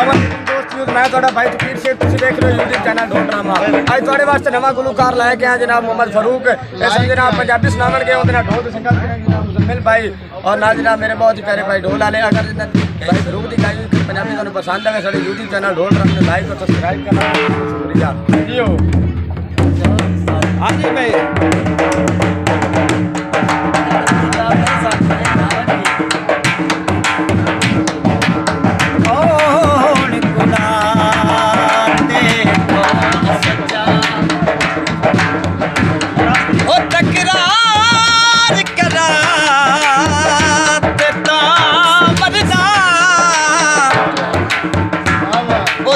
मैं थोड़ा भाई तकरीर शेख तुम देख रहे हो यूट्यूब चैनल ढोल ड्रामा अज थोड़े वास्ते नवा गुलूकार लैके आए जनाब मोहम्मद फारूक इस जनाब पंजाबी सुनावन के उन्हें ढोल की संगत जनाब मुजम्मिल भाई और ना जनाब मेरे बहुत ही प्यारे भाई ढोल वाले अगर भाई फारूक की गाई पंजाबी तुम पसंद है साढ़े यूट्यूब चैनल ढोल ड्रामा ने लाइक और सब्सक्राइब करना शुक्रिया जी हो हाँ जी भाई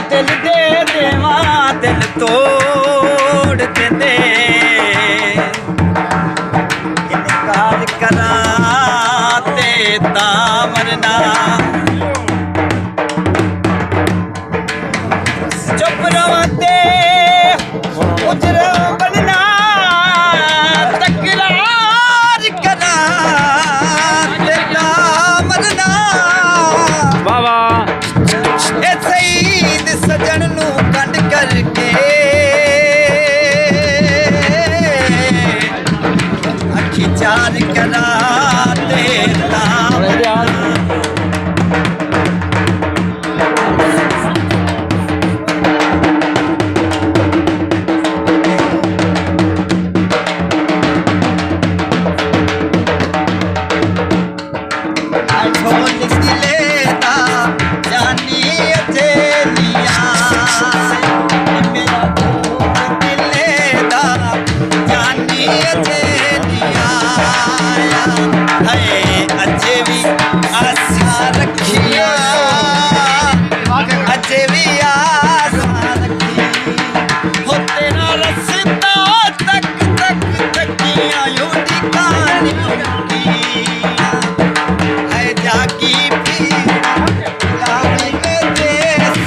दिल दे देवा दिल तोड़ दे दे इनकार करा ते ता मरना चुप रवते उजरा बनना तकरार करा ते ता मरना बाबा सजन नू कंड करके अखी चार करा देता अजे भी आसा रखिया अजे भी आसा रखी हो तेरा रस्ता तक तक तकिया यूटी कहानी है जागी भी लावी के देश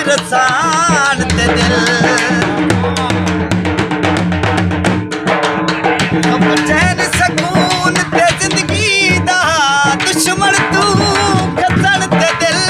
रसान ते दिल चैन सकून ते जिंदगी दा दुश्मन तू खसन ते दिल